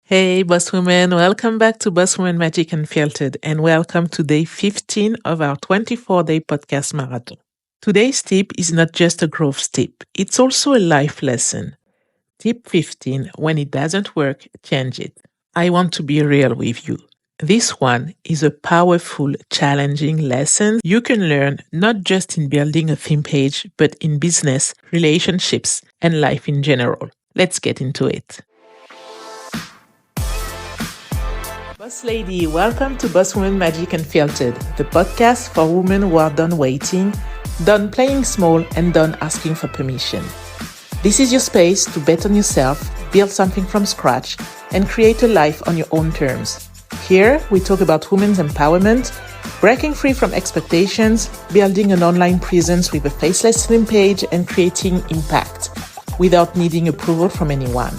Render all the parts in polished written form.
Hey, Boss Women, welcome back to Boss Women Magic Unfiltered, and welcome to day 15 of our 24-day podcast marathon. Today's tip is not just a growth tip, it's also a life lesson. Tip 15, when it doesn't work, change it. I want to be real with you. This one is a powerful, challenging lesson you can learn not just in building a theme page, but in business, relationships, and life in general. Let's get into it. Boss Lady, welcome to Boss Women Magic Unfiltered, the podcast for women who are done waiting, done playing small, and done asking for permission. This is your space to bet on yourself, build something from scratch, and create a life on your own terms. Here, we talk about women's empowerment, breaking free from expectations, building an online presence with a faceless slim page, and creating impact without needing approval from anyone.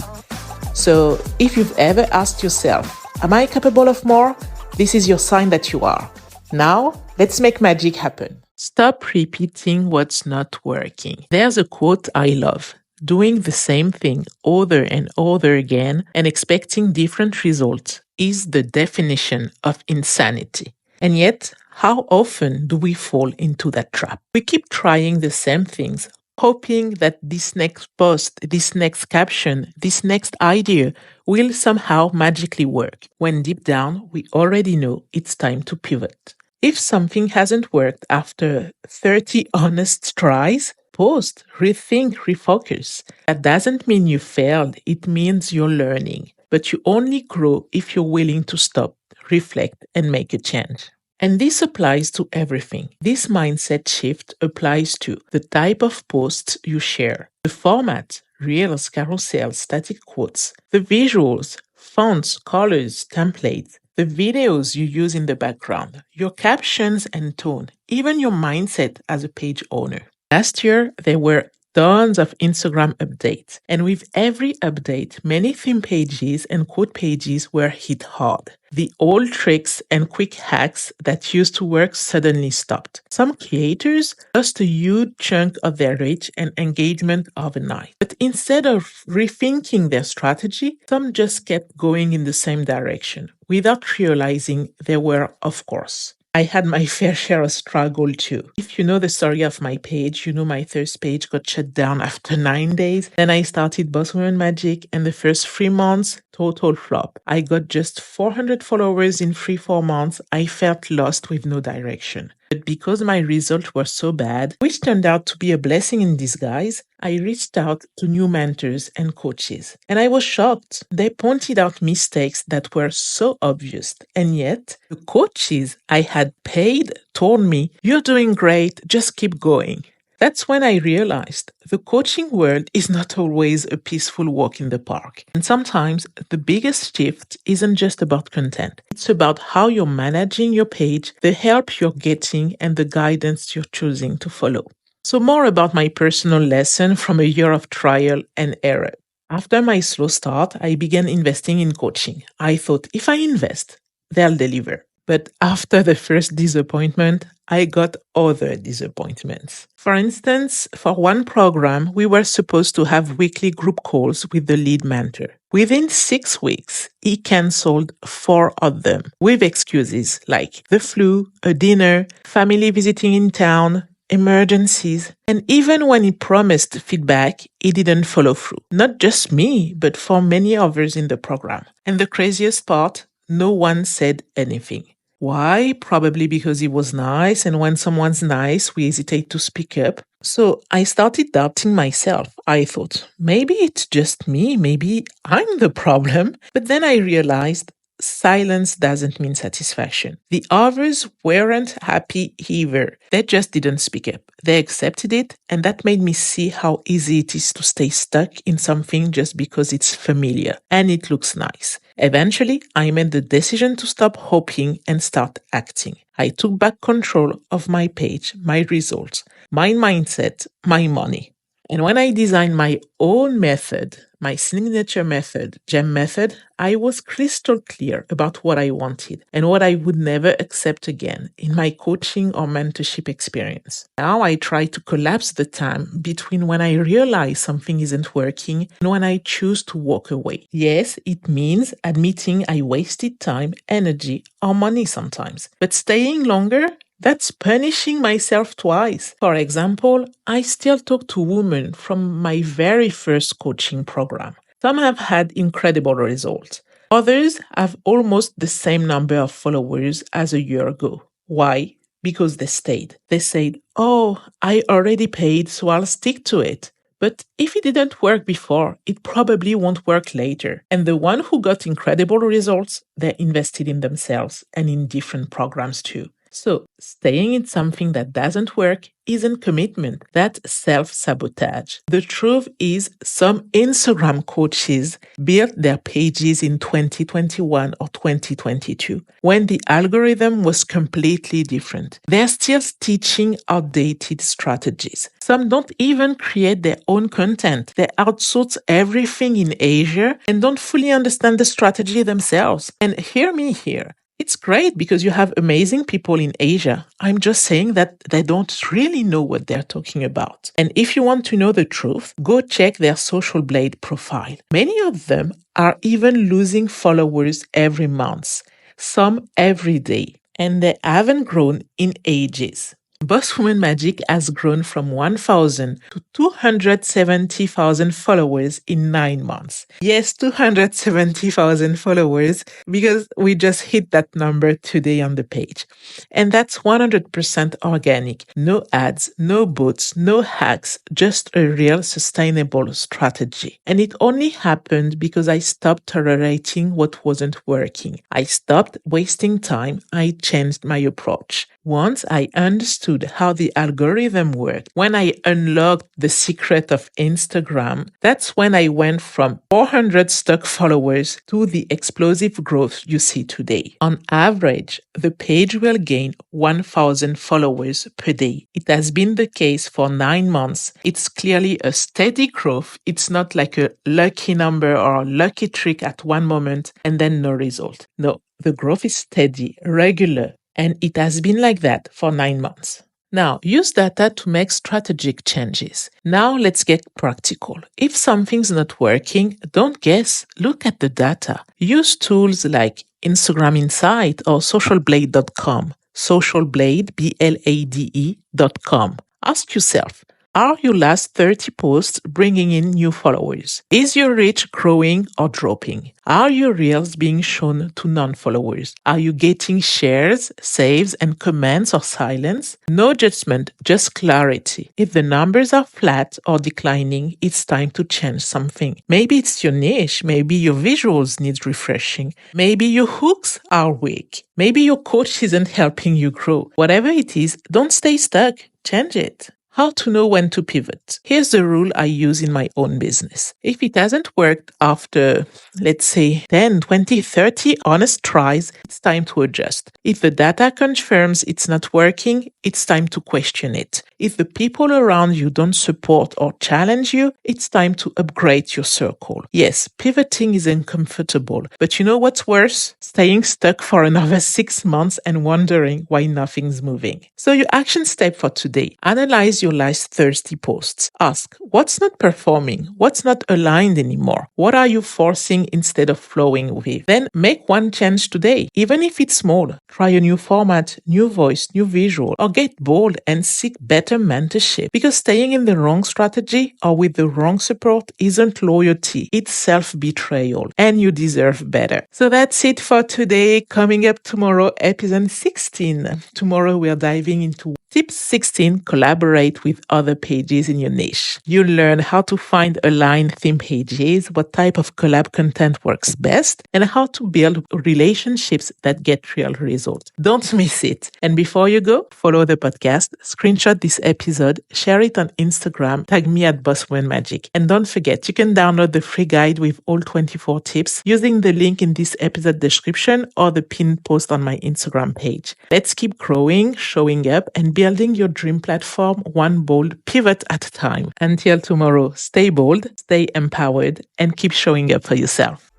So, if you've ever asked yourself, am I capable of more? This is your sign that you are. Now, let's make magic happen. Stop repeating what's not working. There's a quote I love. Doing the same thing over and over again and expecting different results is the definition of insanity. And yet, how often do we fall into that trap? We keep trying the same things, hoping that this next post, this next caption, this next idea will somehow magically work, when deep down we already know it's time to pivot. If something hasn't worked after 30 honest tries, pause, rethink, refocus. That doesn't mean you failed, it means you're learning. But you only grow if you're willing to stop, reflect, and make a change. And this applies to everything. This mindset shift applies to the type of posts you share, the format, reels, carousels, static quotes, the visuals, fonts, colors, templates, the videos you use in the background, your captions and tone, even your mindset as a page owner. Last year, there were tons of Instagram updates, and with every update, many theme pages and quote pages were hit hard. The old tricks and quick hacks that used to work suddenly stopped. Some creators lost a huge chunk of their reach and engagement overnight. But instead of rethinking their strategy, some just kept going in the same direction without realizing they were off course. I had my fair share of struggle too. If you know the story of my page, you know my first page got shut down after 9 days. Then I started Boss Women Magic, and the first 3 months, total flop. I got just 400 followers in 3-4 months. I felt lost with no direction. But because my results were so bad, which turned out to be a blessing in disguise, I reached out to new mentors and coaches. And I was shocked. They pointed out mistakes that were so obvious. And yet, the coaches I had paid told me, "You're doing great, just keep going." That's when I realized the coaching world is not always a peaceful walk in the park. And sometimes the biggest shift isn't just about content. It's about how you're managing your page, the help you're getting, and the guidance you're choosing to follow. So more about my personal lesson from a year of trial and error. After my slow start, I began investing in coaching. I thought, if I invest, they'll deliver. But after the first disappointment, I got other disappointments. For instance, for one program, we were supposed to have weekly group calls with the lead mentor. Within 6 weeks, he canceled 4 of them with excuses like the flu, a dinner, family visiting in town, emergencies. And even when he promised feedback, he didn't follow through. Not just me, but for many others in the program. And the craziest part, no one said anything. Why? Probably because he was nice, and when someone's nice, we hesitate to speak up. So I started doubting myself. I thought, maybe it's just me, maybe I'm the problem. But then I realized silence doesn't mean satisfaction. The others weren't happy either. They just didn't speak up. They accepted it, and that made me see how easy it is to stay stuck in something just because it's familiar and it looks nice. Eventually, I made the decision to stop hoping and start acting. I took back control of my page, my results, my mindset, my money. And when I designed my own method, my signature method, GEM method, I was crystal clear about what I wanted and what I would never accept again in my coaching or mentorship experience. Now I try to collapse the time between when I realize something isn't working and when I choose to walk away. Yes, it means admitting I wasted time, energy, or money sometimes, but staying longer, that's punishing myself twice. For example, I still talk to women from my very first coaching program. Some have had incredible results. Others have almost the same number of followers as a year ago. Why? Because they stayed. They said, "Oh, I already paid, so I'll stick to it." But if it didn't work before, it probably won't work later. And the one who got incredible results, they invested in themselves and in different programs too. So, staying in something that doesn't work isn't commitment, that's self-sabotage. The truth is, some Instagram coaches built their pages in 2021 or 2022 when the algorithm was completely different. They're still teaching outdated strategies. Some don't even create their own content. They outsource everything in Asia and don't fully understand the strategy themselves. And hear me here. It's great because you have amazing people in Asia. I'm just saying that they don't really know what they're talking about. And if you want to know the truth, go check their Social Blade profile. Many of them are even losing followers every month, some every day, and they haven't grown in ages. Boss Woman Magic has grown from 1,000 to 270,000 followers in 9 months. Yes, 270,000 followers because we just hit that number today on the page. And that's 100% organic. No ads, no bots, no hacks, just a real sustainable strategy. And it only happened because I stopped tolerating what wasn't working. I stopped wasting time. I changed my approach. Once I understood how the algorithm worked, when I unlocked the secret of Instagram, that's when I went from 400 stuck followers to the explosive growth you see today. On average, the page will gain 1,000 followers per day. It has been the case for 9 months. It's clearly a steady growth. It's not like a lucky number or a lucky trick at one moment and then no result. No, the growth is steady, regular, and it has been like that for 9 months. Now, use data to make strategic changes. Now, let's get practical. If something's not working, don't guess. Look at the data. Use tools like Instagram Insight or socialblade.com. Socialblade, BLADE.com. Ask yourself, are your last 30 posts bringing in new followers? Is your reach growing or dropping? Are your reels being shown to non-followers? Are you getting shares, saves, and comments or silence? No judgment, just clarity. If the numbers are flat or declining, it's time to change something. Maybe it's your niche. Maybe your visuals need refreshing. Maybe your hooks are weak. Maybe your coach isn't helping you grow. Whatever it is, don't stay stuck. Change it. How to know when to pivot. Here's the rule I use in my own business. If it hasn't worked after, let's say, 10, 20, 30 honest tries, it's time to adjust. If the data confirms it's not working, it's time to question it. If the people around you don't support or challenge you, it's time to upgrade your circle. Yes, pivoting is uncomfortable, but you know what's worse? Staying stuck for another 6 months and wondering why nothing's moving. So your action step for today, analyze your last 30 posts. Ask, what's not performing? What's not aligned anymore? What are you forcing instead of flowing with? Then make one change today, even if it's small. Try a new format, new voice, new visual, or get bold and seek better mentorship. Because staying in the wrong strategy or with the wrong support isn't loyalty, it's self-betrayal, and you deserve better. So that's it for today. Coming up tomorrow, episode 16. Tomorrow we are diving into Tip 16, collaborate with other pages in your niche. You'll learn how to find aligned theme pages, what type of collab content works best, and how to build relationships that get real results. Don't miss it. And before you go, follow the podcast, screenshot this episode, share it on Instagram, tag me at Boss Woman Magic. And don't forget, you can download the free guide with all 24 tips using the link in this episode description or the pinned post on my Instagram page. Let's keep growing, showing up, and building your dream platform one bold pivot at a time. Until tomorrow, stay bold, stay empowered, and keep showing up for yourself.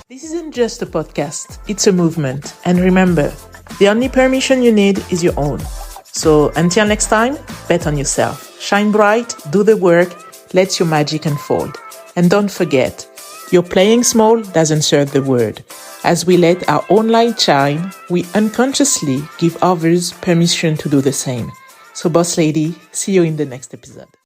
This isn't just a podcast, it's a movement. And remember, the only permission you need is your own. So until next time, bet on yourself. Shine bright, do the work, let your magic unfold. And don't forget, your playing small doesn't serve the world. As we let our own light shine, we unconsciously give others permission to do the same. So boss lady, see you in the next episode.